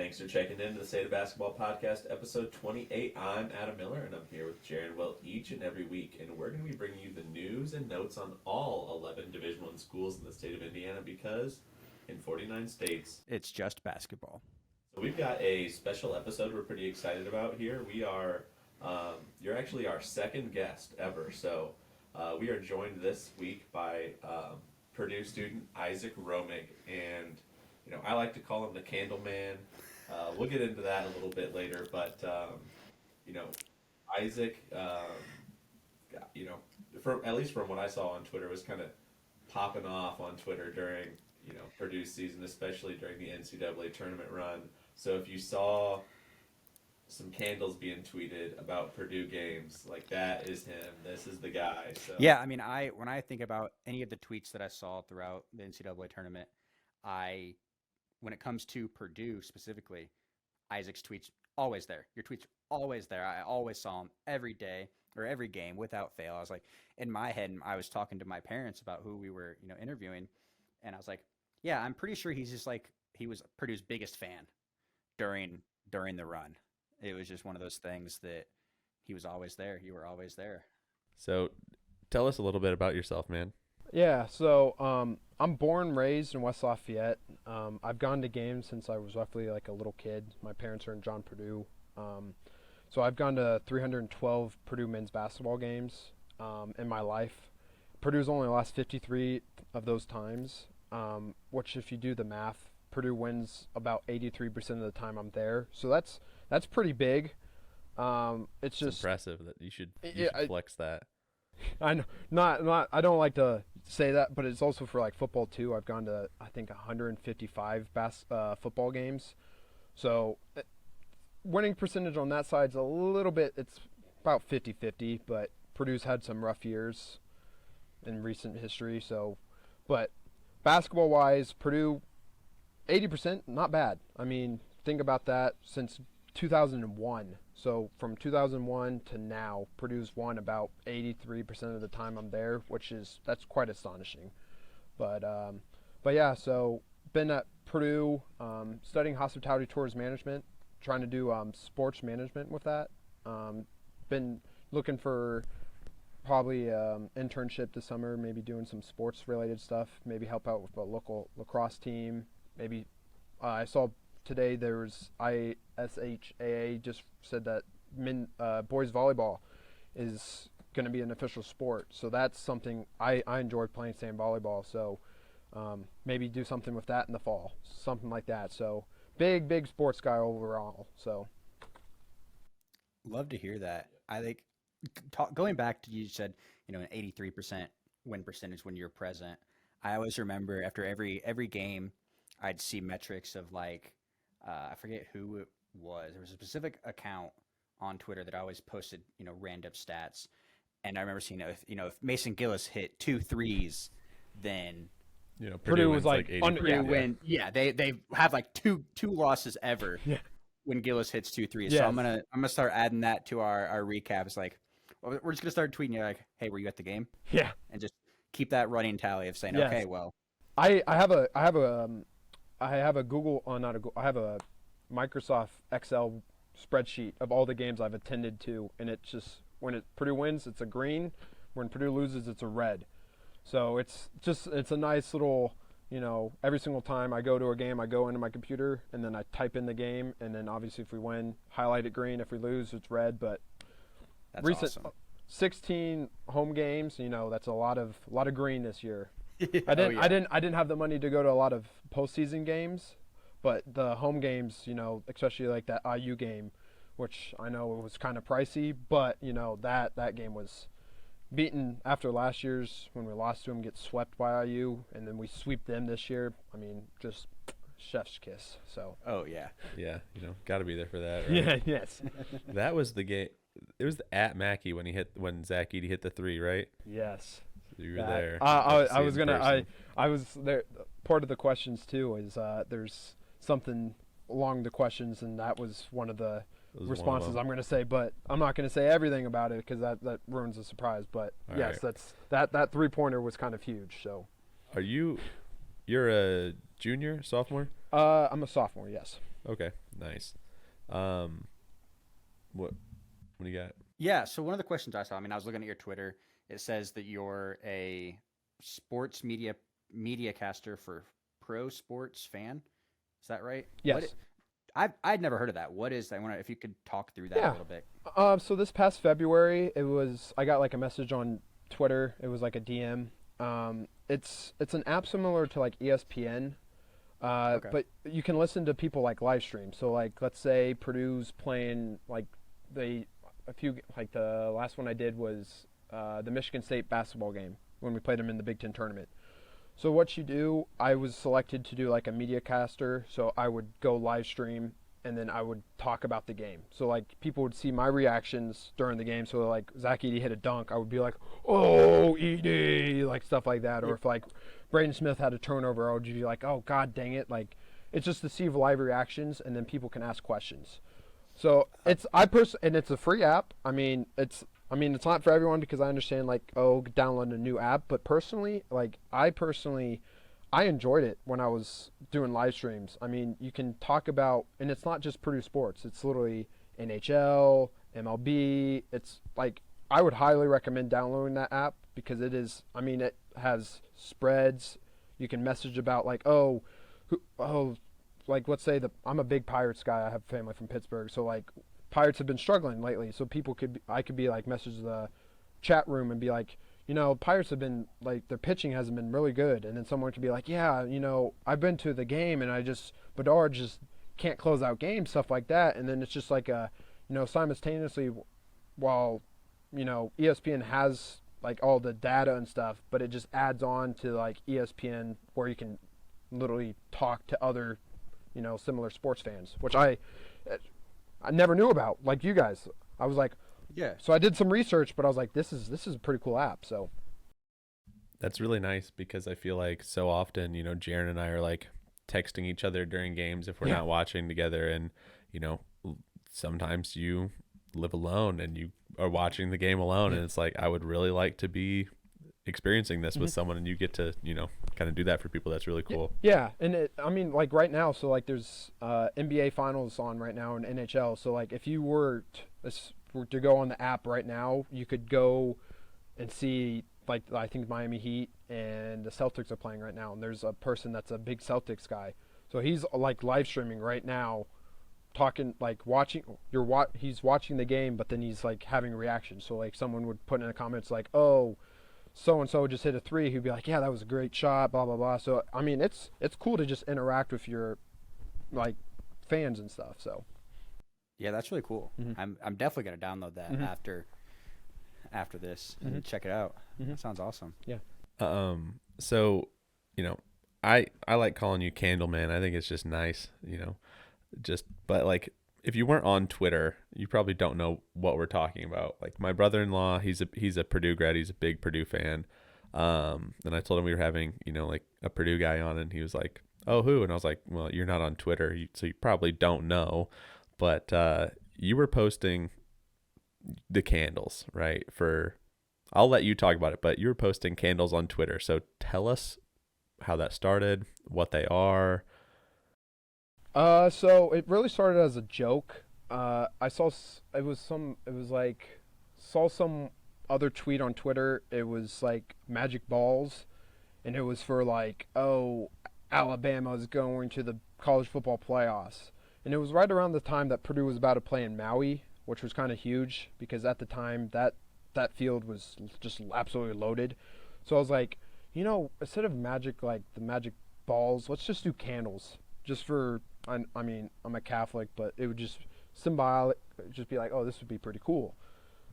Thanks for checking in to the State of Basketball Podcast, episode 28. I'm Adam Miller, and I'm here with Jaren each and every week, and we're going to be bringing you the news and notes on all 11 Division I schools in the state of Indiana because in 49 states, it's just basketball. So we've got a special episode we're pretty excited about here. We are, you're actually our second guest ever, so we are joined this week by Purdue student Isaac Romig, and I like to call him the Candle Man. We'll get into that a little bit later, but Isaac, from at least from what I saw on Twitter, was kind of popping off on Twitter during Purdue's season, especially during the NCAA tournament run. So if you saw some candles being tweeted about Purdue games, like, that is him. This is the guy. So yeah, I mean, when I think about any of the tweets that I saw throughout the NCAA tournament, when it comes to Purdue specifically, Isaac's tweets always there. Your tweets always there. I always saw him every day or every game without fail. I was like, in my head, I was talking to my parents about who we were, interviewing, and I was like, yeah, I'm pretty sure he's just like, he was Purdue's biggest fan during the run. It was just one of those things that he was always there. You were always there. So tell us a little bit about yourself, man. Yeah, so I'm born and raised in West Lafayette. I've gone to games since I was roughly like a little kid. My parents are in John Purdue. So I've gone to 312 Purdue men's basketball games in my life. Purdue's only lost 53 of those times, which if you do the math, Purdue wins about 83% of the time I'm there. So that's pretty big. It's just impressive that you should flex that. I know, not. I don't like to say that, but it's also for like football too. I've gone to I think 155 football games, so winning percentage on that side's a little bit. It's about 50-50, but Purdue's had some rough years in recent history. So, but basketball wise, Purdue 80%, not bad. I mean, think about that since 2001. So from 2001 to now, Purdue's won about 83% of the time I'm there, that's quite astonishing. But yeah, so been at Purdue studying hospitality tourism management, trying to do sports management with that. Been looking for probably internship this summer, maybe doing some sports related stuff, maybe help out with a local lacrosse team. Maybe I saw today there was ISHAA just said that boys volleyball is going to be an official sport. So that's something I enjoy playing sand volleyball. So maybe do something with that in the fall, something like that. So big sports guy overall. So love to hear that. I think going back to, you said, an 83% win percentage when you're present. I always remember after every game, I'd see metrics of like, I forget who it was. There was a specific account on Twitter that always posted, random stats. And I remember seeing, if Mason Gillis hit 2 threes, then Purdue was like Purdue win. Yeah, they have like two losses ever when Gillis hits 2 threes. Yes. So I'm gonna start adding that to our recaps. Like, we're just gonna start tweeting you like, hey, were you at the game? Yeah, and just keep that running tally of saying, yes. Okay, well, I have a Google, not a Google, I have a Microsoft Excel spreadsheet of all the games I've attended to, and it's just when Purdue wins, it's a green. When Purdue loses, it's a red. So it's a nice little, every single time I go to a game, I go into my computer and then I type in the game, and then obviously if we win, highlight it green. If we lose, it's red. But that's awesome. 16 home games, that's a lot of green this year. I didn't have the money to go to a lot of postseason games, but the home games, especially like that IU game, which I know was kind of pricey, but that game was beaten after last year's when we lost to them, get swept by IU, and then we sweep them this year. I mean, just chef's kiss. So. Oh yeah. Yeah, got to be there for that. Right? Yeah. Yes. That was the game. It was at Mackey when Zach Edey hit the 3, right? Yes. You were there. I was there. Part of the questions too is there's something along the questions, and that was one of the responses I'm going to say, but I'm not going to say everything about it because that ruins the surprise. But all yes, right. that 3-pointer was kind of huge. So. You're a junior, sophomore? I'm a sophomore. Yes. Okay, nice. What do you got? Yeah. So one of the questions I saw, I mean, I was looking at your Twitter. It says that you're a sports media caster for Pro Sports Fan. Is that right? Yes. I'd never heard of that. What is that? I wonder if you could talk through that a Yeah. little bit. So this past February, I got like a message on Twitter. It was like a DM. It's an app similar to like ESPN, Okay. but you can listen to people like live stream. So like let's say Purdue's playing like the last one I did was the Michigan State basketball game when we played them in the Big Ten tournament. So what you do, I was selected to do like a media caster, so I would go live stream and then I would talk about the game. So like people would see my reactions during the game. So like Zach Edey hit a dunk, I would be like, "Oh, Edey," like stuff like that. Or if like Braden Smith had a turnover, I would be like, "Oh, God dang it!" Like it's just to see live reactions, and then people can ask questions. So it's and it's a free app. It's not for everyone because I understand like download a new app, but personally, I enjoyed it when I was doing live streams. I mean, you can talk about, and it's not just Purdue sports. It's literally NHL, MLB. It's like I would highly recommend downloading that app because it has spreads. You can message about like like let's say I'm a big Pirates guy. I have family from Pittsburgh, so like Pirates have been struggling lately. So I could be like message the chat room and be like, Pirates have been like their pitching hasn't been really good, and then someone could be like, yeah, I've been to the game and Bedard just can't close out games, stuff like that, and then it's just like simultaneously while ESPN has like all the data and stuff, but it just adds on to like ESPN where you can literally talk to other similar sports fans, which I never knew about, like you guys. I was like, Yeah. so I did some research, but I was like, this is a pretty cool app. So That's really nice because I feel like so often, Jaren and I are like texting each other during games if we're not watching together. And, sometimes you live alone and you are watching the game alone. And it's like, I would really like to be experiencing this with someone, and you get to, kind of do that for people. That's really cool. Yeah. And like right now, so like there's NBA finals on right now in NHL. So like if you were to go on the app right now, you could go and see, like, I think Miami Heat and the Celtics are playing right now, and there's a person that's a big Celtics guy, so he's like live streaming right now, talking, like he's watching the game, but then he's like having reactions. So like someone would put in the comments like, "Oh, so and so just hit a 3," he'd be like, "Yeah, that was a great shot," blah blah blah. So it's cool to just interact with your like fans and stuff. So Yeah, that's really cool. Mm-hmm. I'm definitely gonna download that after this and check it out. That sounds awesome. yeah. So, I like calling you Candleman. I think it's just nice, but like if you weren't on Twitter, you probably don't know what we're talking about. Like my brother-in-law, he's a Purdue grad. He's a big Purdue fan. And I told him we were having, like a Purdue guy on, and he was like, "Oh, who?" And I was like, "Well, you're not on Twitter, so you probably don't know." But you were posting the candles, right? I'll let you talk about it, but you were posting candles on Twitter. So tell us how that started, what they are. So it really started as a joke. I saw saw some other tweet on Twitter. It was like magic balls, and it was for like, oh, Alabama is going to the college football playoffs. And it was right around the time that Purdue was about to play in Maui, which was kind of huge because at the time that field was just absolutely loaded. So I was like, instead of magic, like the magic balls, let's just do candles. Just for, I'm a Catholic, but it would just symbolic, just be like, oh, this would be pretty cool.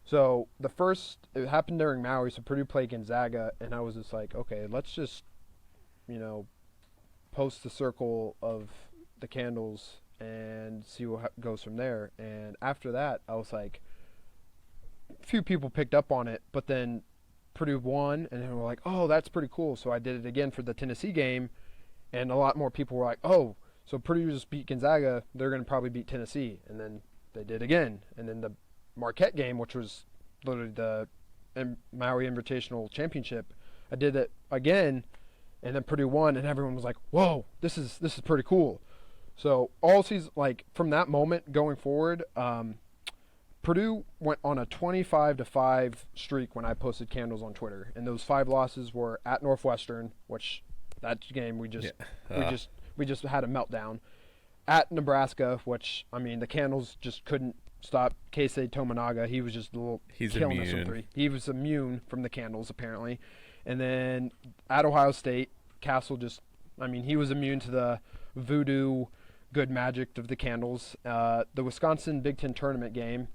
So it happened during Maui, so Purdue played Gonzaga, and I was just like, okay, let's just, post the circle of the candles and see what goes from there. And after that, I was like, a few people picked up on it, but then Purdue won, and they were like, oh, that's pretty cool. So I did it again for the Tennessee game, and a lot more people were like, oh, so Purdue just beat Gonzaga, they're going to probably beat Tennessee. And then they did again. And then the Marquette game, which was literally the Maui Invitational Championship, I did it again, and then Purdue won, and everyone was like, whoa, this is pretty cool. So all season, like from that moment going forward, Purdue went on a 25-5 streak when I posted candles on Twitter, and those 5 losses were at Northwestern, which that game we just we just had a meltdown. At Nebraska, which I mean the candles just couldn't stop Keisei Tominaga. He was just a little killing us from 3. He was immune from the candles apparently. And then at Ohio State, Castle just, I mean, he was immune to the voodoo good magic of the candles. The Wisconsin Big Ten tournament game,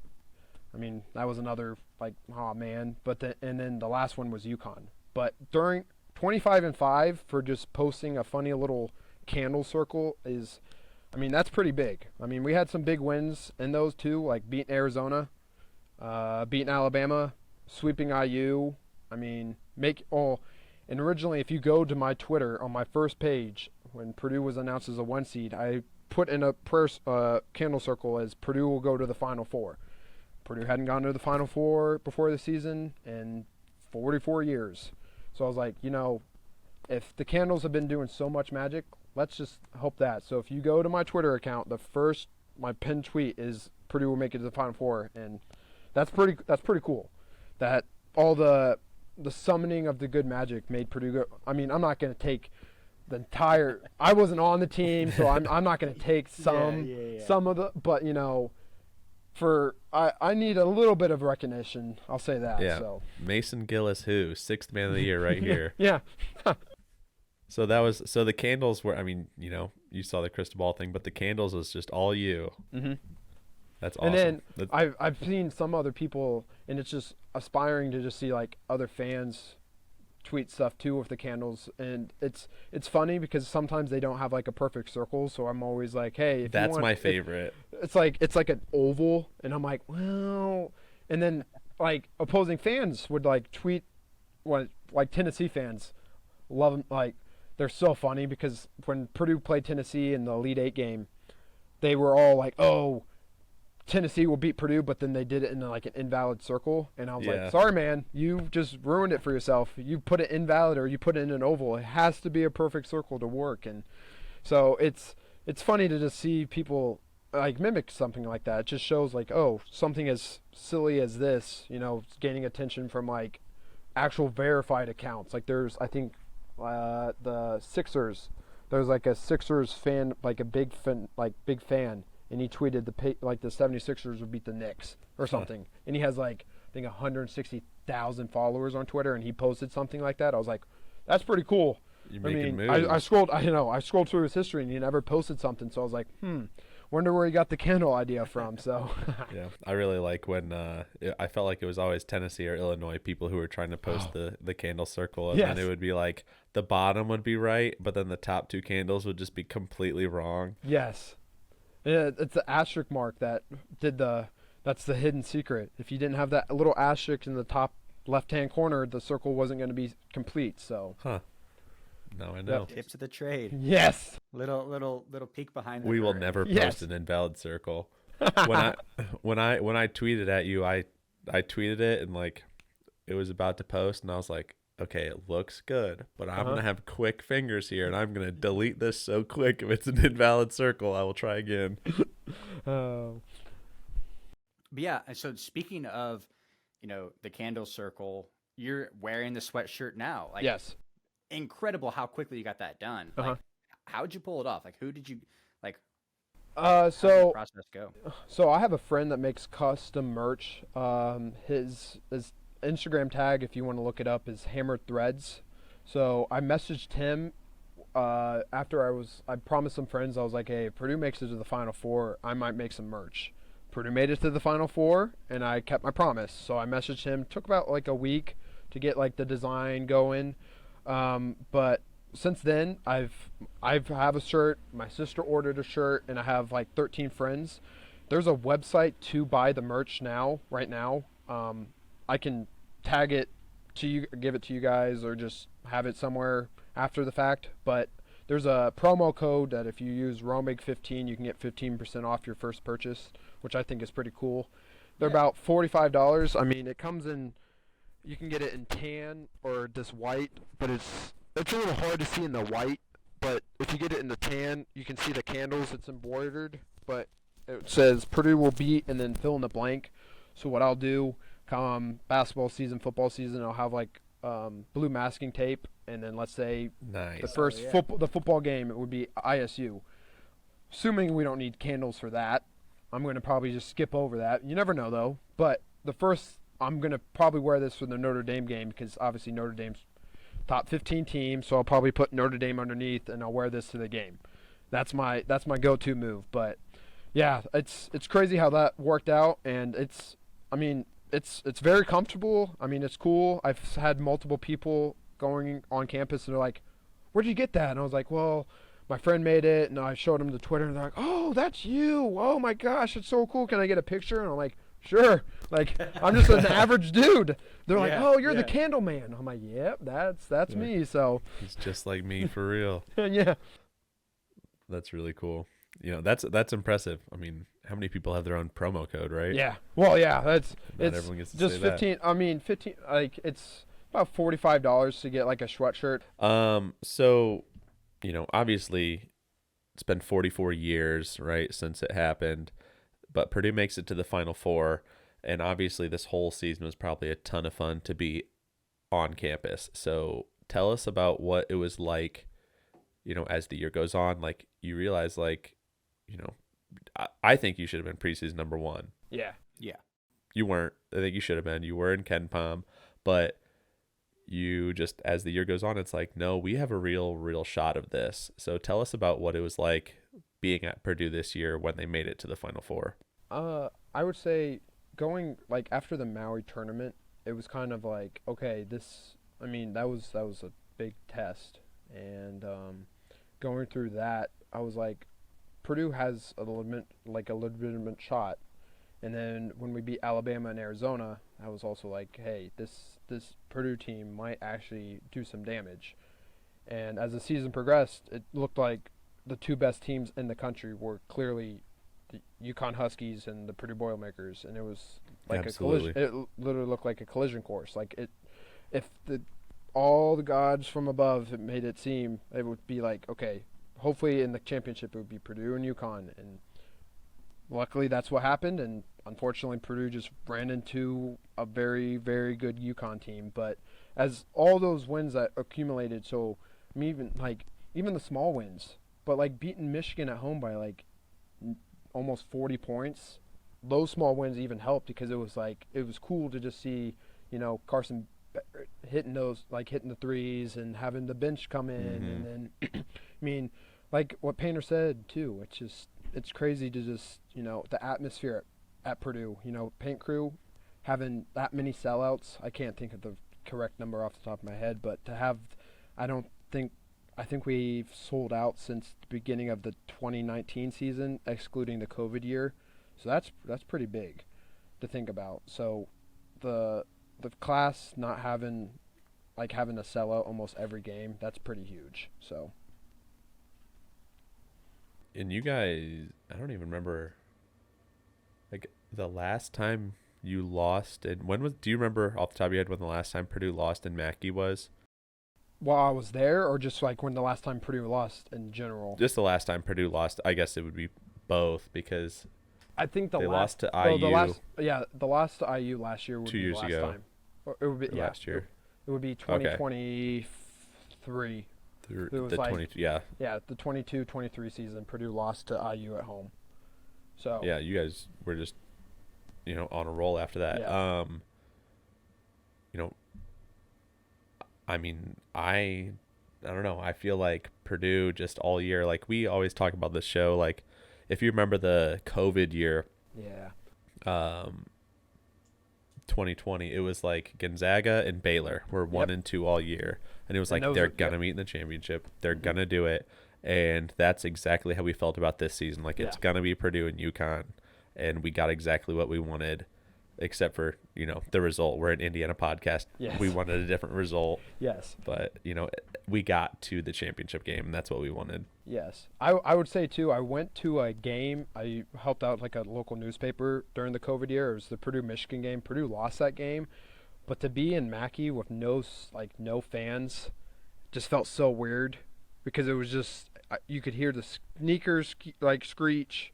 I mean, that was another, like, oh man. And then the last one was UConn. But during 25-5 for just posting a funny little candle circle is, I mean, that's pretty big. I mean, we had some big wins in those too, like beating Arizona, beating Alabama, sweeping IU. I mean, and originally, if you go to my Twitter on my first page, when Purdue was announced as a 1 seed, I put in a prayer candle circle as Purdue will go to the Final Four. Purdue hadn't gone to the Final Four before the season in 44 years. So I was like, you know, if the candles have been doing so much magic, let's just hope that. So if you go to my Twitter account, my pinned tweet is Purdue will make it to the Final Four, and that's pretty cool. That all the summoning of the good magic made Purdue go. I mean, I'm not going to take the entire. I wasn't on the team, so I'm not going to take some of the. But you know, I need a little bit of recognition. I'll say that. Yeah. So. Mason Gillis, 6th man of the year right here. Yeah. So the candles were, I mean, you know, you saw the crystal ball thing, but the candles was just all you. Mm-hmm. That's awesome. And then I've seen some other people, and it's just aspiring to just see like other fans tweet stuff too with the candles, and it's funny because sometimes they don't have like a perfect circle, so I'm always like, hey, if that's you want, my favorite. It's like an oval, and I'm like, well, and then like opposing fans would like tweet what, like Tennessee fans love them, like they're so funny because when Purdue played Tennessee in the Elite 8 game, they were all like, oh, Tennessee will beat Purdue, but then they did it in like an invalid circle, and I was like, sorry man, you just ruined it for yourself. You put it invalid or you put it in an oval. It has to be a perfect circle to work. And so it's funny to just see people like mimic something like that. It just shows like, oh, something as silly as this, you know, gaining attention from like actual verified accounts. Like there's, I think, the Sixers, there's like a Sixers fan, like a big fan, and he tweeted the 76ers would beat the Knicks or something. And he has like, I think 160,000 followers on Twitter, and he posted something like that. I was like, that's pretty cool. You're making moves. I scrolled through his history, and he never posted something, so I was like, wonder where he got the candle idea from. So yeah, I really like when I felt like it was always Tennessee or Illinois people who were trying to post the candle circle, and then it would be like the bottom would be right, but then the top 2 candles would just be completely wrong. Yes, it's the asterisk mark that that's the hidden secret. If you didn't have that little asterisk in the top left-hand corner, the circle wasn't going to be complete. So now I know. Tips of the trade. Yes. Little peek behind the We will curtain. never post an invalid circle. when I tweeted at you, I tweeted it and like it was about to post, and I was like, okay, it looks good, but I'm gonna have quick fingers here, and I'm gonna delete this so quick. If it's an invalid circle, I will try again. Oh. But yeah, so speaking of, you know, the candle circle, you're wearing the sweatshirt now. Like, Yes. Incredible how quickly you got that done. Like, how'd you pull it off? Like, who did you like? How did the process go? So I have a friend that makes custom merch. His Instagram tag, if you want to look it up, is Hammered Threads. So I messaged him after I promised some friends, I was like, hey, if Purdue makes it to the Final Four, I might make some merch. Purdue made it to the Final Four, and I kept my promise. So I messaged him. Took about like a week to get like the design going. But since then, I have a shirt. My sister ordered a shirt, and I have like 13 friends. There's a website to buy the merch right now. I can tag it to you, give it to you guys, or just have it somewhere after the fact. But there's a promo code that if you use ROMIG15, you can get 15% off your first purchase, which I think is pretty cool. They're about $45. I mean, it comes in. You can get it in tan or this white, but it's a little hard to see in the white. But if you get it in the tan, you can see the candles. It's embroidered, but it says Purdue will beat and then fill in the blank. So what I'll do, come basketball season, football season, I'll have like blue masking tape, and then let's say Nice. the first football game, it would be ISU. Assuming we don't need candles for that, I'm going to probably just skip over that. You never know, though. But the first, I'm going to probably wear this for the Notre Dame game because obviously Notre Dame's top 15 team, so I'll probably put Notre Dame underneath, and I'll wear this to the game. That's my go-to move. But yeah, it's crazy how that worked out, and it's very comfortable. I mean, it's cool. I've had multiple people going on campus, and they're like, "Where'd you get that?" And I was like, "Well, my friend made it," and I showed them the Twitter, and they're like, "Oh, that's you! Oh my gosh, it's so cool! Can I get a picture?" And I'm like, "Sure." Like, I'm just an average dude. They're like, "Oh, you're the candle man." I'm like, "Yep, that's me." So He's just like me for real. yeah, That's really cool. That's impressive. I mean, how many people have their own promo code, right? yeah. Well, yeah, Not it's everyone gets to just say 15. I mean, 15. Like, it's about $45 to get like a sweatshirt. that. So, obviously, it's been 44 years, right, since it happened, but Purdue makes it to the Final Four, and obviously, this whole season was probably a ton of fun to be on campus. So, tell us about what it was like, as the year goes on. Like, you realize, like, I think you should have been preseason number one. Yeah. You weren't. I think you should have been. You were in Ken Palm, but you just, as the year goes on, it's like, no, we have a real shot of this. So tell us about what it was like being at Purdue this year when they made it to the Final Four. I would say going like after the Maui tournament, it was kind of like, okay, that was a big test, and going through that, I was like, Purdue has a legitimate shot. And then when we beat Alabama and Arizona, I was also like, hey, this Purdue team might actually do some damage. And as the season progressed, it looked like the two best teams in the country were clearly the UConn Huskies and the Purdue Boilermakers, and it was like Absolutely. a collision. It literally looked like a collision course. Like if all the gods from above had made it seem, it would be like, okay, hopefully in the championship it would be Purdue and UConn, and luckily that's what happened, and unfortunately Purdue just ran into a very, very good UConn team. But as all those wins that accumulated, so I mean, even the small wins, but like beating Michigan at home by like almost 40 points, those small wins even helped because it was cool to just see, Carson hitting the threes and having the bench come in, and then I mean, like what Painter said too, it's crazy to just, the atmosphere at Purdue, paint crew having that many sellouts. I can't think of the correct number off the top of my head, but to have, I think we've sold out since the beginning of the 2019 season, excluding the COVID year. So that's pretty big to think about. So the class not having a sellout almost every game, that's pretty huge. So. And you guys, I don't even remember, like, the last time you lost. And do you remember off the top of your head when the last time Purdue lost in Mackey was? While I was there, or just like when the last time Purdue lost in general? Just the last time Purdue lost. I guess it would be both because I think they lost to well, IU. the lost to IU last year would 2 be years the last ago. time. Or it would be last year. It would be 2023. It was The like 22, yeah. Yeah, the 22-23 season, Purdue lost to IU at home. So Yeah, you guys were just, on a roll after that. Yeah. I mean, I don't know. I feel like Purdue just all year, like we always talk about this show, like if you remember the COVID year, yeah, 2020, it was like Gonzaga and Baylor were 1 and 2 all year, and it was like they're gonna meet in the championship, they're gonna do it, and that's exactly how we felt about this season. Like it's gonna be Purdue and UConn, and we got exactly what we wanted, except for the result. We're an Indiana podcast. Yes. We wanted a different result. Yes. But we got to the championship game, and that's what we wanted. Yes. I would say too, I went to a game. I helped out like a local newspaper during the COVID year. It was the Purdue-Michigan game. Purdue lost that game, but to be in Mackey with no fans just felt so weird, because it was just you could hear the sneakers like screech.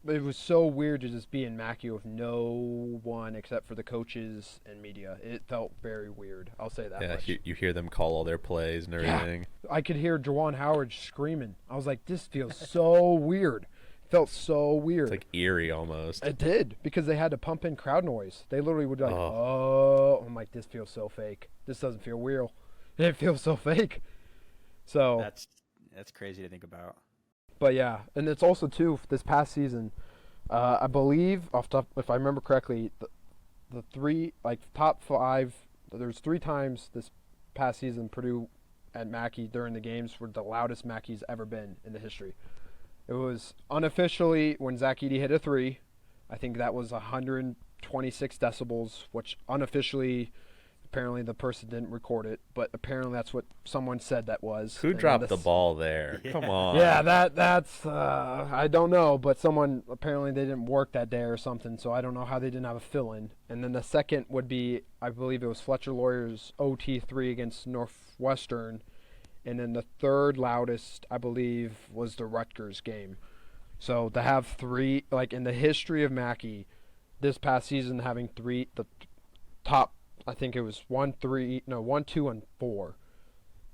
It was so weird to just be in Mackey with no one except for the coaches and media. It felt very weird. I'll say that much. You hear them call all their plays and everything. I could hear Jawan Howard screaming. I was like, this feels so weird. It felt so weird. It's like eerie almost. It did, because they had to pump in crowd noise. They literally would be like, oh. I'm like, this feels so fake. This doesn't feel real. It feels so fake. So that's crazy to think about. But yeah, and it's also too this past season. I believe if I remember correctly, the three top five. There's 3 times this past season Purdue at Mackey during the games were the loudest Mackey's ever been in the history. It was unofficially when Zach Edey hit a 3. I think that was 126 decibels, which unofficially. Apparently the person didn't record it, but apparently that's what someone said that was. Who dropped the ball there? Yeah. Come on. Yeah, that's I don't know, but someone apparently they didn't work that day or something, so I don't know how they didn't have a fill-in. And then the second would be, I believe it was Fletcher Lawyer's OT3 against Northwestern, and then the third loudest, I believe, was the Rutgers game. So to have 3, in the history of Mackey, this past season having 3, the top. I think it was 1, 2, and 4.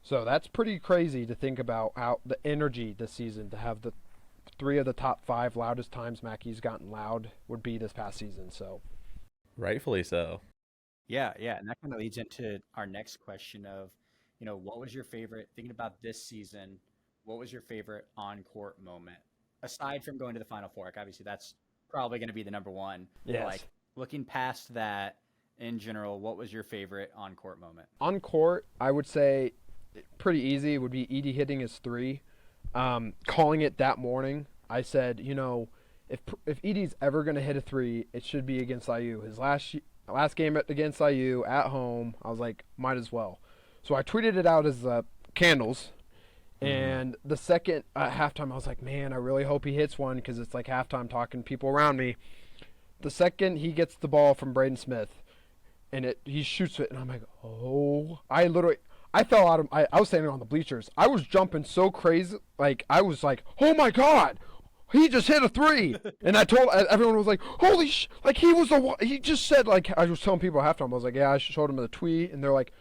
So that's pretty crazy to think about how the energy this season to have the 3 of the top 5 loudest times Mackey's gotten loud would be this past season. So Rightfully so. Yeah, and that kind of leads into our next question of, what was your favorite, thinking about this season, what was your favorite on-court moment? Aside from going to the Final Four, obviously that's probably going to be the number one. Yes. Looking past that, in general, what was your favorite on-court moment? On court, I would say pretty easy. It would be Edey hitting his 3. Calling it that morning, I said, if Edey's ever going to hit a 3, it should be against IU. His last game against IU at home, I was like, might as well. So I tweeted it out as candles. And the second halftime, I was like, man, I really hope he hits one, because it's like halftime talking to people around me. The second he gets the ball from Braden Smith, and he shoots it, and I'm like, oh. I fell out of, I was standing on the bleachers. I was jumping so crazy. I was like, oh my God, he just hit a 3. And I told, everyone was like, holy he just said, I was telling people at halftime, I was like, yeah, I showed him the tweet. And they're like,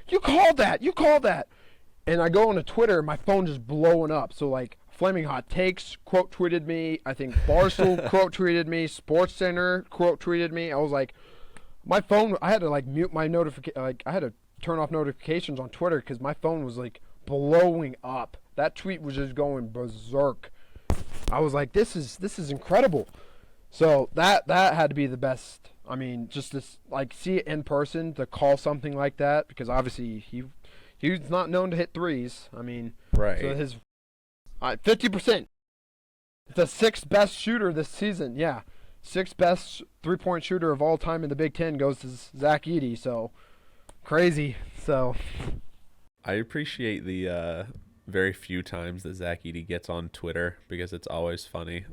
you called that. And I go onto Twitter, and my phone just blowing up. So Flaming Hot Takes quote tweeted me. I think Barstool quote tweeted me. Sports Center quote tweeted me. I was like, my phone, I had to mute my notification. I had to turn off notifications on Twitter because my phone was blowing up. That tweet was just going berserk. I was like, this is incredible. So that had to be the best. I mean, just to see it in person, to call something like that, because obviously he's not known to hit 3s. I mean, right. So his 50%. The 6th best shooter this season. Yeah. 6th best 3-point shooter of all time in the Big Ten goes to Zach Edey. So crazy. So I appreciate the very few times that Zach Edey gets on Twitter, because it's always funny.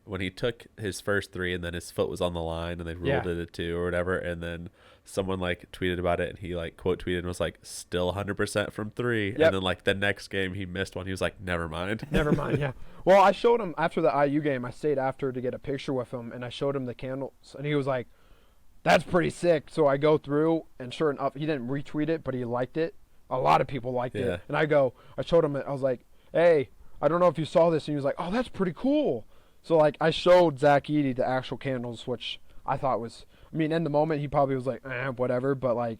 When he took his first 3 and then his foot was on the line and they ruled it a 2 or whatever, and then someone tweeted about it, and he quote tweeted and was like, still 100% from 3. Yep. And then the next game he missed one, he was like, never mind. Yeah. Well, I showed him after the IU game. I stayed after to get a picture with him, and I showed him the candles, and he was like, that's pretty sick. So I go through, and sure enough, he didn't retweet it, but he liked it. A lot of people liked it. And I showed him it. I was like, hey, I don't know if you saw this. And he was like, oh, that's pretty cool. So I showed Zach Edey the actual candles, which I thought was, in the moment he probably was like, whatever. But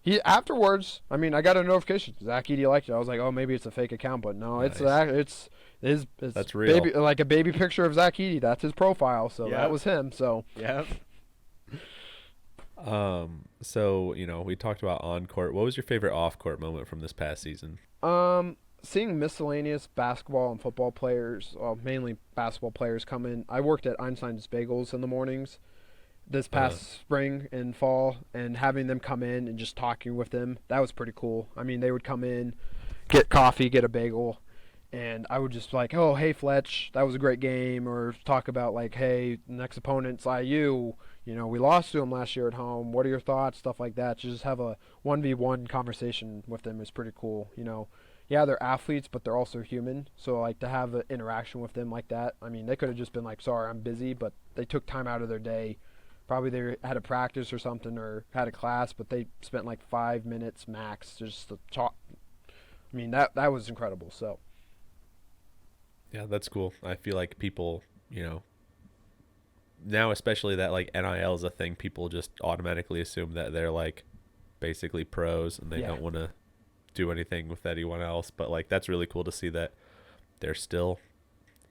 he afterwards, I got a notification. Zach Edey liked it. I was like, oh, maybe it's a fake account, but no, nice. it's That's real. Baby, a baby picture of Zach Edey. That's his profile. So that was him. So Yep. So we talked about on court. What was your favorite off court moment from this past season? Seeing miscellaneous basketball and football players, well, mainly basketball players, come in. I worked at Einstein's Bagels in the mornings this past spring and fall, and having them come in and just talking with them, that was pretty cool. They would come in, get coffee, get a bagel, and I would just oh, hey, Fletch, that was a great game, or talk about hey, the next opponent's IU, we lost to them last year at home. What are your thoughts? Stuff like that. To just have a 1v1 conversation with them is pretty cool. Yeah, they're athletes, but they're also human. So like to have an interaction with them like that. I mean, they could have just been like, "Sorry, I'm busy," but they took time out of their day. Probably they had a practice or something or had a class, but they spent like 5 minutes max just to talk. I mean, that was incredible. So Yeah, that's cool. I feel like people, now especially that like NIL is a thing, people just automatically assume that they're like basically pros and they Yeah. don't want to do anything with anyone else. But like that's really cool to see that they're still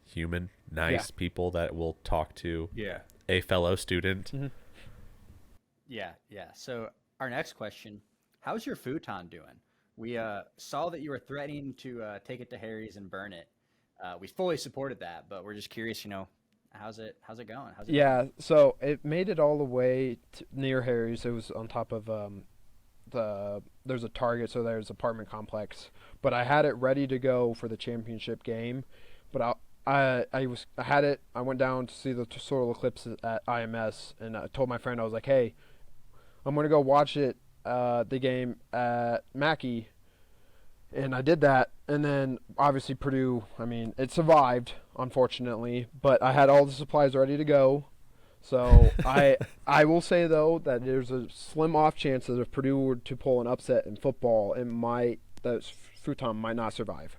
human, nice people that will talk to Yeah. a fellow student. Mhm. Yeah. So our next question: how's your futon doing? We saw that you were threatening to take it to Harry's and burn it. We fully supported that, but we're just curious. How's it going? How's it yeah, so it made it all the way near Harry's. It was on top of there's a Target, so there's an apartment complex. But I had it ready to go for the championship game. But I had it. I went down to see the solar eclipse at IMS, and I told my friend, I was like, "Hey, I'm gonna go watch it, the game at Mackey." And I did that, and then obviously Purdue. I mean, it survived, unfortunately, but I had all the supplies ready to go. So I will say though that there's a slim off chance that if Purdue were to pull an upset in football, that futon might not survive.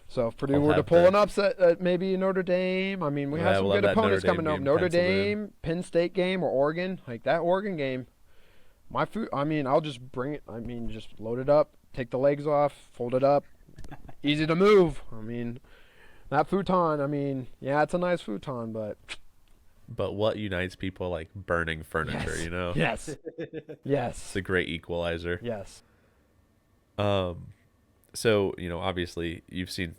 So if Purdue I'll were to have pull to- an upset at maybe Notre Dame, I mean we Yeah, have some we'll good have that opponents Notre Dame coming up. game Notre penciled in. Dame, Penn State game, or Oregon, like that Oregon game. I mean, I'll just bring it. I mean, just load it up, take the legs off, fold it up, easy to move. I mean, that futon. I mean, yeah, it's a nice futon, but But what unites people like burning furniture, yes, It's yes, a great equalizer. yes. So, obviously you've seen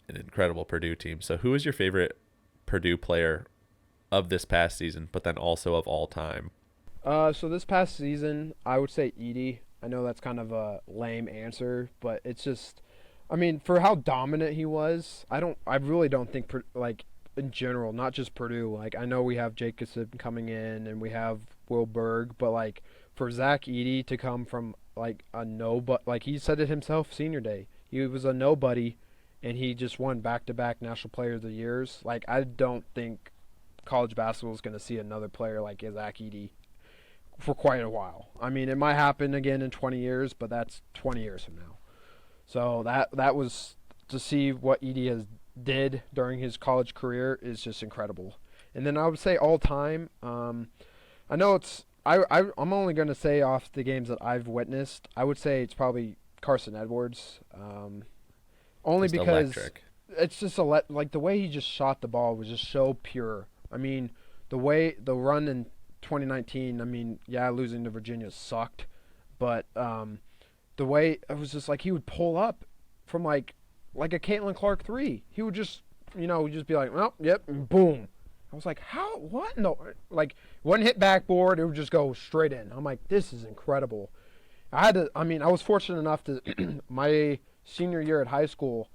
an incredible Purdue team. So who is your favorite Purdue player of this past season, but then also of all time? So this past season, I would say Edie. I know that's kind of a lame answer, but it's just, I mean, for how dominant he was, I really don't think like in general, not just Purdue. Like I know we have Jacobson coming in and we have Will Berg, but like for Zach Edey to come from like a nobody, like he said it himself, senior day, he was a nobody, and he just won back-to-back National Player of the Years. Like I don't think college basketball is going to see another player like Zach Edey for quite a while. I mean, it might happen again in 20 years, but that's 20 years from now. So that was to see what Edey has did during his college career is just incredible. And then I would say all time, I know it's I'm only going to say off the games that I've witnessed. I would say it's probably Carson Edwards, only Just because electric. it's just like the way he just shot the ball was just so pure. I mean, the run in 2019. I mean, yeah, losing to Virginia sucked, but the way it was just like he would pull up from like a Caitlin Clark three. He would just just be like, well, yep, and boom. I was like, how? What? No, like one hit backboard, it would just go straight in. I'm like, this is incredible. I was fortunate enough to my senior year at high school.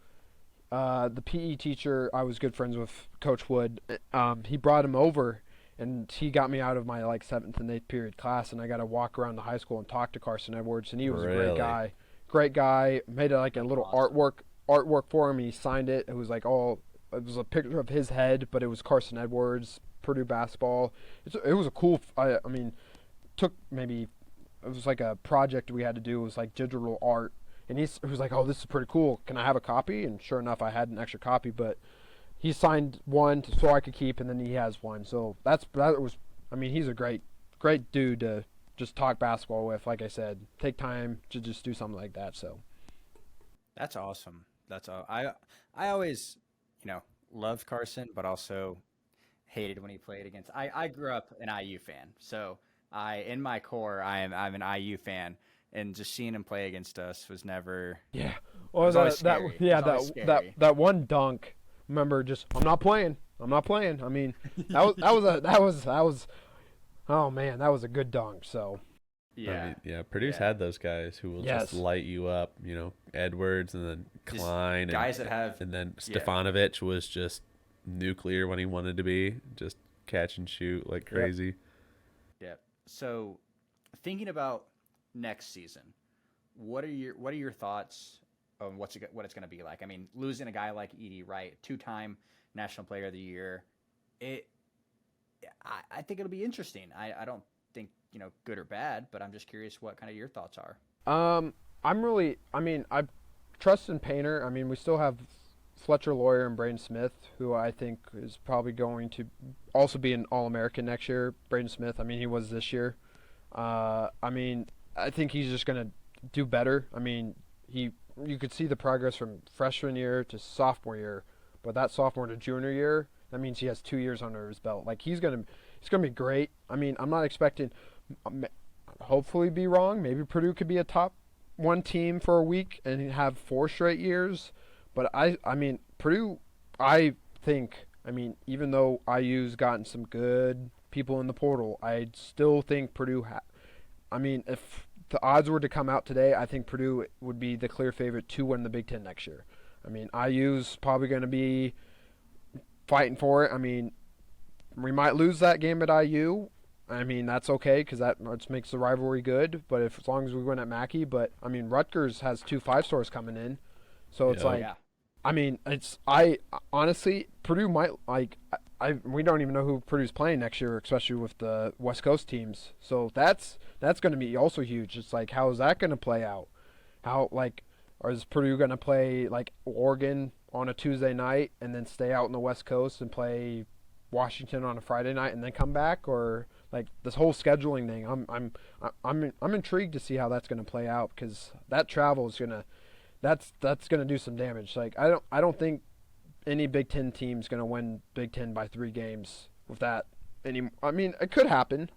The PE teacher, I was good friends with Coach Wood. He brought him over, and he got me out of my like 7th and 8th period class, and I got to walk around the high school and talk to Carson Edwards, and he was a Really? great guy. Made a little awesome. artwork for him. He signed it. It was it was a picture of his head, but it was Carson Edwards, Purdue basketball. It was a cool. I mean, took maybe it was like a project we had to do. It was like digital art, and he was like, "Oh, this is pretty cool. Can I have a copy?" And sure enough, I had an extra copy, but he signed one so I could keep, and then he has one. So that was. I mean, he's a great dude to just talk basketball with. Like I said, take time to just do something like that. So That's awesome. That's all. I always, loved Carson, but also hated when he played against. I grew up an IU fan, so in my core I'm an IU fan, and just seeing him play against us was never. yeah, was always scary. It was always scary. that one dunk. Remember, just I'm not playing. I mean, that was. Oh man, that was a good dunk. So Yeah. Purdue's Yeah. had those guys who will Yes. just light you up, Edwards and then Just Klein guys that have. and then yeah. Stefanovic was just nuclear when he wanted to be, just catch and shoot like Yep. crazy. So, thinking about next season, what are your thoughts on what it's going to be like? I mean, losing a guy like Edie Wright, 2-time National Player of the Year, it I think it'll be interesting. I don't think good or bad, but I'm just curious what kind of your thoughts are. I trust in Painter. I mean, we still have Fletcher Lawyer and Braden Smith, who I think is probably going to also be an All-American next year. Braden Smith, I mean, he was this year. I think he's just going to do better. I mean, you could see the progress from freshman year to sophomore year, but that sophomore to junior year, that means he has 2 years under his belt. Like, he's gonna be great. I mean, I'm not expecting, hopefully be wrong. Maybe Purdue could be a top 1 team for a week and have 4 straight years. But I mean, Purdue, I think, I mean, even though IU's gotten some good people in the portal, I still think Purdue if the odds were to come out today, I think Purdue would be the clear favorite to win the Big Ten next year. I mean, IU's probably going to be fighting for it. I mean, we might lose that game at IU. I mean, that's okay because that makes the rivalry good. But as long as we win at Mackey, but I mean, Rutgers has 2 5-stars coming in, so it's I mean, I honestly, Purdue might we don't even know who Purdue's playing next year, especially with the West Coast teams. So that's going to be also huge. It's like, how is that going to play out? Or is Purdue going to play like Oregon on a Tuesday night and then stay out on the West Coast and play Washington on a Friday night and then come back? Or like this whole scheduling thing, I'm intrigued to see how that's going to play out, because that travel is that's going to do some damage. Like, I don't think any Big Ten team's going to win Big Ten by 3 games with that. I mean, it could happen,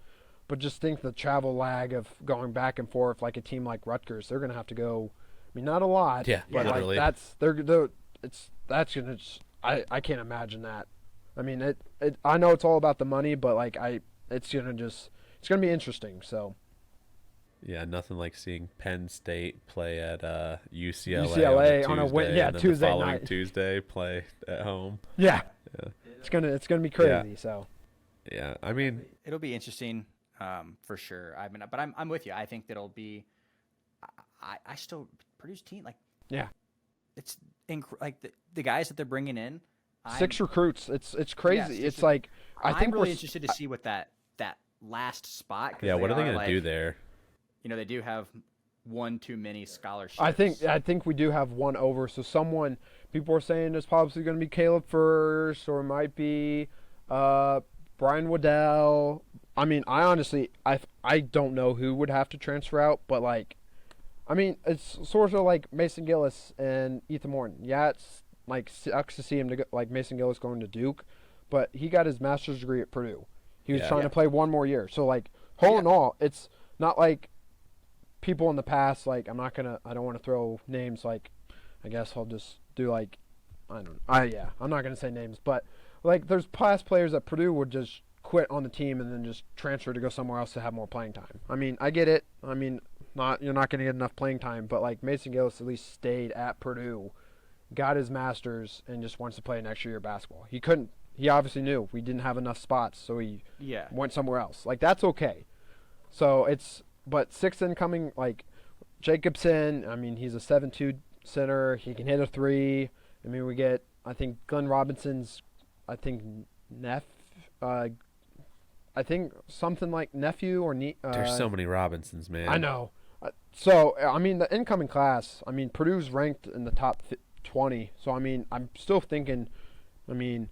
but just think the travel lag of going back and forth. Like a team like Rutgers, they're going to have to go. I mean, not a lot, but literally. like I can't imagine that. I mean, I know it's all about the money, but like it's going to be interesting. So. Yeah, nothing like seeing Penn State play at UCLA on a Tuesday, and then Tuesday the following night. Tuesday play at home. Yeah. Yeah. It's gonna be crazy. Yeah. So. Yeah, I mean, It'll be interesting, for sure. I mean, but I'm with you. I think that'll be. I still Purdue's team, like, Yeah. it's like the guys that they're bringing in. 6 recruits. It's crazy. Yeah, it's like I think I'm really we're interested to see what that last spot. 'Cause yeah, what are they are, going to do there? They do have one too many scholarships. I think we do have one over. So people are saying it's probably going to be Caleb First, or it might be Brian Waddell. I mean, I honestly I don't know who would have to transfer out, but like, I mean, it's sort of like Mason Gillis and Ethan Morton. Yeah, it's like sucks to see him like Mason Gillis going to Duke, but he got his master's degree at Purdue. He was trying to play one more year. So like, in all, it's not like people in the past, like, I don't want to throw names, like, I guess I'll just do like, I'm not going to say names, but like there's past players at Purdue would just quit on the team and then just transfer to go somewhere else to have more playing time. I mean, I get it. I mean, you're not going to get enough playing time, but like Mason Gillis at least stayed at Purdue, got his master's, and just wants to play an extra year of basketball. He obviously knew we didn't have enough spots, so he went somewhere else. Like, that's okay. So but 6th incoming, like Jacobson, I mean, he's a 7'2" center. He can hit a 3. I mean, we get, I think Glenn Robinson's, I think something like nephew or There's so many Robinsons, man. I know. So, I mean, the incoming class, I mean, Purdue's ranked in the top 20. So, I mean, I'm still thinking, I mean,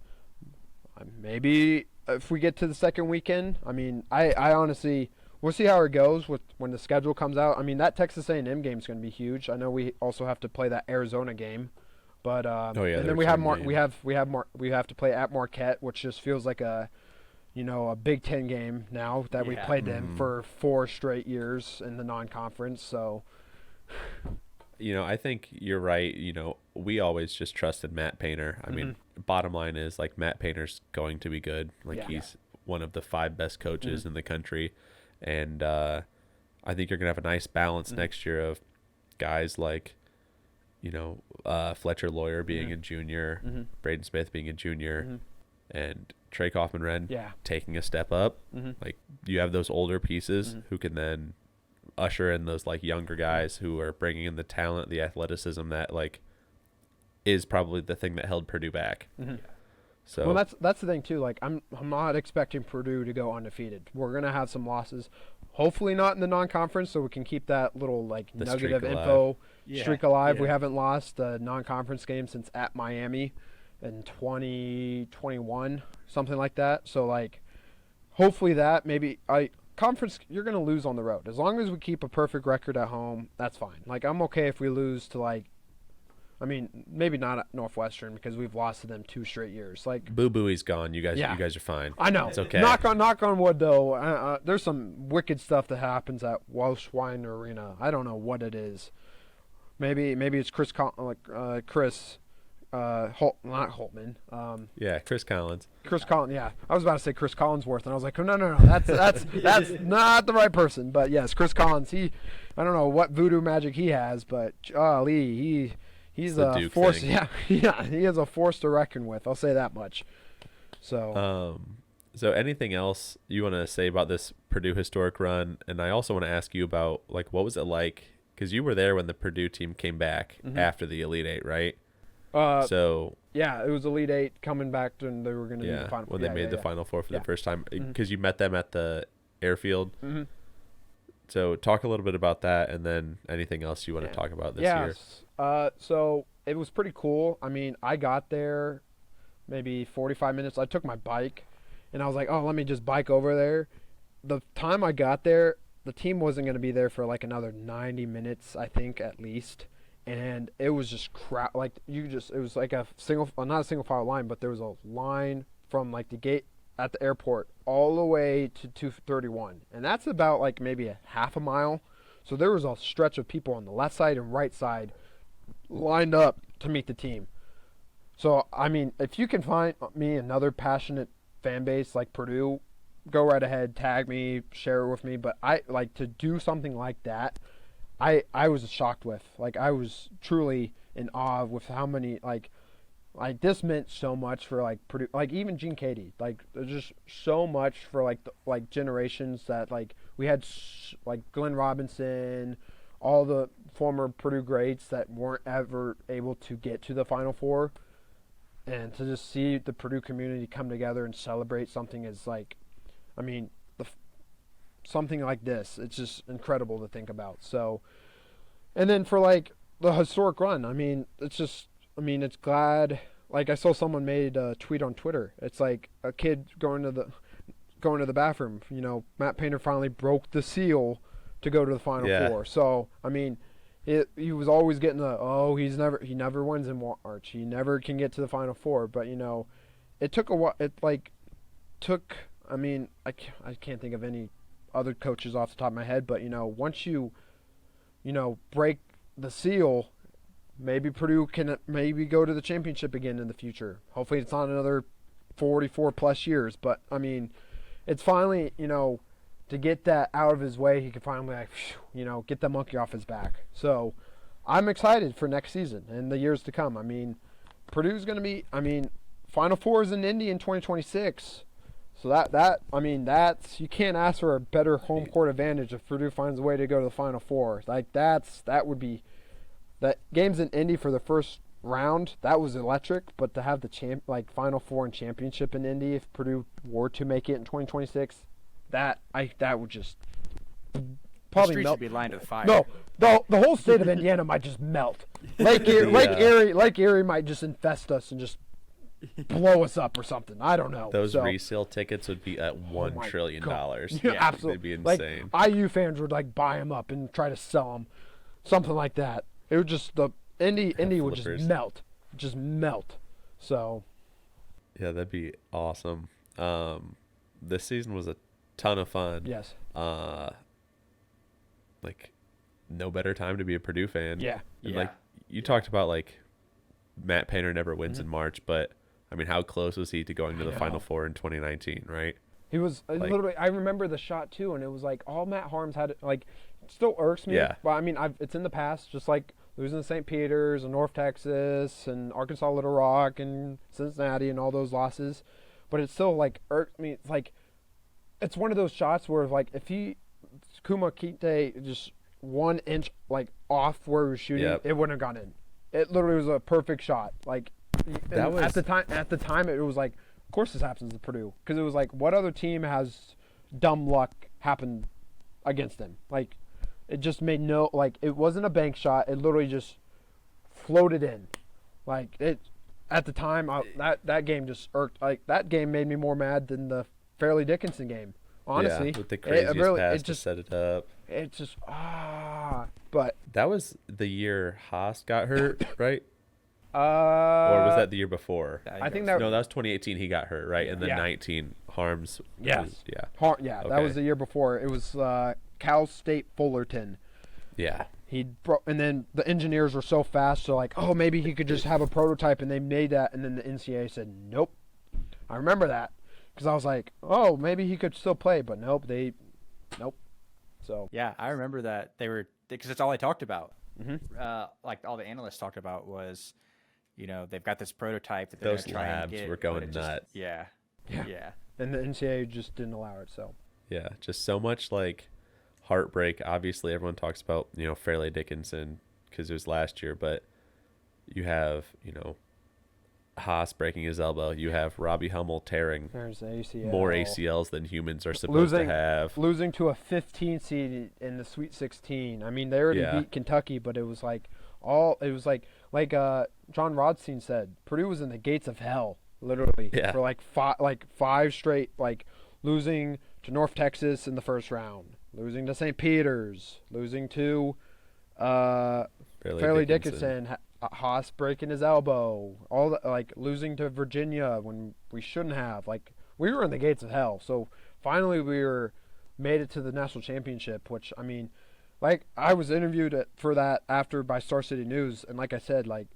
maybe if we get to the second weekend, I mean, I honestly, we'll see how it goes when the schedule comes out. I mean, that Texas A&M game is going to be huge. I know we also have to play that Arizona game, but and then we have to play at Marquette, which just feels like a Big Ten game now that we played them for 4 straight years in the non-conference. So, I think you're right. We always just trusted Matt Painter. I mean, bottom line is, like, Matt Painter's going to be good. Like, he's one of the 5 best coaches in the country. And I think you're going to have a nice balance next year of guys like, Fletcher Lawyer being a junior, Braden Smith being a junior, and Trey Kaufman-Renn Yeah. taking a step up. Mhm. Like you have those older pieces Mhm. who can then usher in those like younger guys who are bringing in the talent, the athleticism that like is probably the thing that held Purdue back. Mhm. So Well, that's the thing too. Like I'm not expecting Purdue to go undefeated. We're gonna have some losses. Hopefully not in the non-conference, so we can keep that little like The nugget streak of alive. info Yeah, streak alive. yeah. We haven't lost a non-conference game since at Miami in 2021, something like that. So like, hopefully that maybe conference you're gonna lose on the road. As long as we keep a perfect record at home, that's fine. Like I'm okay if we lose to like, I mean maybe not at Northwestern because we've lost to them 2 straight years. Like Boo Booey's gone. You guys Yeah. are fine. I know. It's okay. Knock on wood, though. There's some wicked stuff that happens at Welsh Wine Arena. I don't know what it is. Maybe it's Chris not Holtman. Yeah, Chris Collins. Chris Collins. Yeah, I was about to say Chris Collinsworth, and I was like, oh, no. That's not the right person. But yes, Chris Collins. I don't know what voodoo magic he has, but he's the a Duke force. thing. Yeah, he is a force to reckon with. I'll say that much. So. So anything else you want to say about this Purdue historic run? And I also want to ask you about like what was it like because you were there when the Purdue team came back after the Elite Eight, right? So Yeah, it was Elite Eight coming back, and they were going to do the final. when they made the Final Four for Yeah. the first time, Mhm. because you met them at the airfield. Mm-hmm. So talk a little bit about that, and then anything else you want to talk about this year. Yes. So it was pretty cool. I mean, I got there maybe 45 minutes. I took my bike, and I was like, oh, let me just bike over there. The time I got there, the team wasn't going to be there for like another 90 minutes, I think, at least. And it was just crap. Like it was like not a single file line, but there was a line from like the gate at the airport all the way to 231, and that's about like maybe a half a mile. So there was a stretch of people on the left side and right side lined up to meet the team. So I mean, if you can find me another passionate fan base like Purdue, go right ahead, tag me, share it with me. But I like to do something like that. I was shocked with. Like I was truly in awe with how many like this meant so much for like Purdue, like even Gene Katie, like there's just so much for like generations that like we had like Glenn Robinson, all the former Purdue greats that weren't ever able to get to the Final Four, and to just see the Purdue community come together and celebrate something is like, I mean, something like this, it's just incredible to think about. So, and then for like the historic run, I mean, it's glad. Like I saw someone made a tweet on Twitter. It's like a kid going to the bathroom. You know, Matt Painter finally broke the seal to go to the Final Four. So I mean, he was always getting he never wins in March. He never can get to the Final Four. But you know, it took a while. I mean, I can't think of any other coaches off the top of my head. But you know, once you break the seal, maybe Purdue can maybe go to the championship again in the future. Hopefully it's not another 44 plus years, but I mean, it's finally, to get that out of his way, he can finally get that monkey off his back. So I'm excited for next season and the years to come. I mean, Purdue's going to be, Final Four is in Indy in 2026. So that's you can't ask for a better home court advantage if Purdue finds a way to go to the Final Four. Like that would be that games in Indy for the first round. That was electric, but to have the Final Four and championship in Indy, if Purdue were to make it in 2026, that would just probably the streets melt. would be lined with fire. No, the whole state of Indiana might just melt. Lake Erie might just infest us and just blow us up or something. I don't know. Those resale tickets would be at $1 trillion. Yeah, absolutely. They'd be insane. Like, IU fans would buy them up and try to sell them, something like that. It would just Indy would just melt. So yeah, that'd be awesome. This season was a ton of fun. Yes. Like no better time to be a Purdue fan. Yeah. And like you talked about Matt Painter never wins in March, but how close was he to going to the Final Four in 2019, right? He was literally. I remember the shot too, and it was all Matt Harms had. It still irks me. Yeah. But it's in the past, just like losing to St. Peter's and North Texas and Arkansas Little Rock and Cincinnati and all those losses. but it's still like irked me. It's like it's one of those shots where like if Kuma Kite just 1 inch like off where he was shooting, Yep. it wouldn't have gone in. It literally was a perfect shot. Like That was- at the time it was like, of course this happens to Purdue, because it was like, what other team has dumb luck happen against them? Like it just made no, like it wasn't a bank shot. It literally just floated in. Like it at the time, that game just irked. Like that game made me more mad than the Fairleigh Dickinson game. Honestly, with the craziest pass it to just set it up. it just But That was the year Haas got hurt, right? or Or was that the year before? I think that No, that was 2018. He got hurt, right? And then Yeah. 19 Harms. Yes. was- yeah. that Okay. was the year before. It was Cal State Fullerton. Yeah. And then the engineers were so fast, so like, oh, maybe he could just have a prototype, and they made that, and then the NCAA said nope. I remember that because I was like, oh, maybe he could still play, but nope, nope. So Yeah, I remember that they were because it's all I talked about. Mhm. Like all the analysts talked about was, they've got this prototype that they're Those going to try and labs get. were but going it just- nuts. Yeah. Yeah. and the NCAA just didn't allow it. So Yeah. Just so much like heartbreak. Obviously, everyone talks about, Fairleigh Dickinson because it was last year, but you have, Haas breaking his elbow. You have Robbie Hummel tearing there's the ACL. more ACLs than humans are supposed to have. Losing to a 15 seed in the Sweet 16. I mean, they already Yeah. beat Kentucky, but it was like John Rodstein said, Purdue was in the gates of hell, literally, Yeah. for like five straight, like losing to North Texas in the first round, losing to St. Peter's, losing to Fairleigh Dickinson, Haas breaking his elbow, all the, like losing to Virginia when we shouldn't have. Like we were in the gates of hell. So finally made it to the national championship, which I mean, like I was interviewed for that after by Star City News, and like I said, like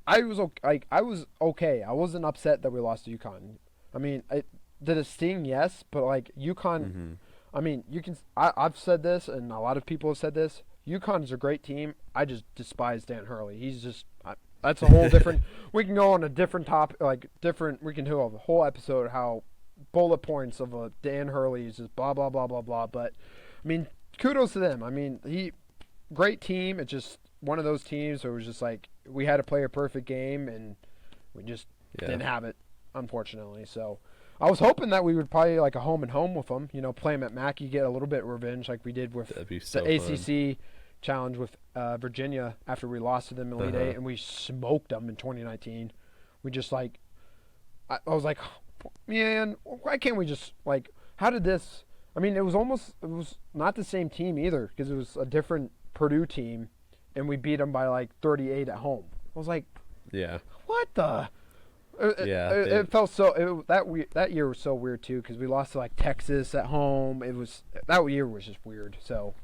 I was okay. I wasn't upset that we lost to UConn. I mean, did it sting? Yes, but like UConn. Mm-hmm. I mean, I've said this, and a lot of people have said this. UConn is a great team. I just despise Dan Hurley. He's just that's a whole different. We can go on a different topic, We can do a whole episode how bullet points of a Dan Hurley is just blah blah blah blah blah. But I mean, kudos to them. I mean, great team. It's just one of those teams where it was just like we had to play a perfect game and we just didn't have it, unfortunately. So. I was hoping that we would probably like a home and home with them, play them at Mackey, get a little bit of revenge like we did with so the fun. ACC challenge with Virginia after we lost to them in Elite Eight, and we smoked them in 2019. We just I was like, man, why can't we just how did this? I mean, it was not the same team either because it was a different Purdue team, and we beat them by 38 at home. I was like, Yeah. what the? Yeah, It felt so. That year was so weird too because we lost to Texas at home. That year was just weird. So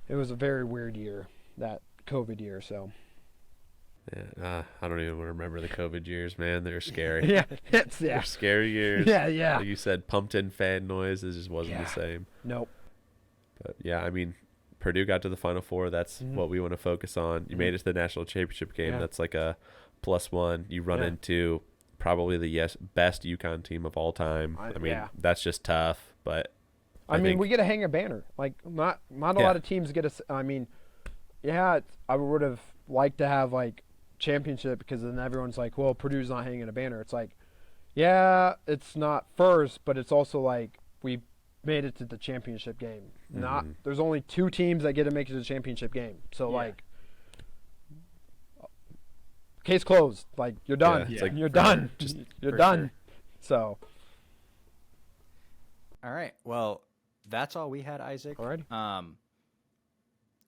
it was a very weird year, that COVID year. So Yeah. I don't even remember the COVID years, man. They're scary. yeah, They're scary years. yeah. Like you said, pumped in fan noise. It just wasn't the same. Nope. But yeah, I mean, Purdue got to the Final Four. That's what we want to focus on. You made it to the national championship game. Yeah. That's like a +1. You run into probably the best UConn team of all time. I mean, that's just tough. But I mean, think, we get to hang a banner. Not a lot of teams get us. I mean, I would have liked to have championship because then everyone's like, well, Purdue's not hanging a banner. It's like, yeah, it's not first, but it's also we made it to the championship game. There's only 2 teams that get to make it to the championship game. So case closed. You're done. Yeah, it's You're done. You're done. Sure. So. All right. Well, that's all we had, Isaac. Alrighty.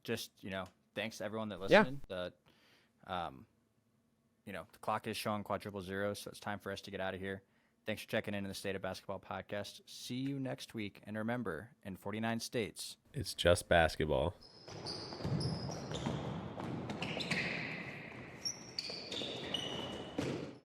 Just thanks to everyone that listened. The clock is showing quadruple zero, so it's time for us to get out of here. Thanks for checking in the State of Basketball podcast. See you next week, and remember, in 49 states, it's just basketball.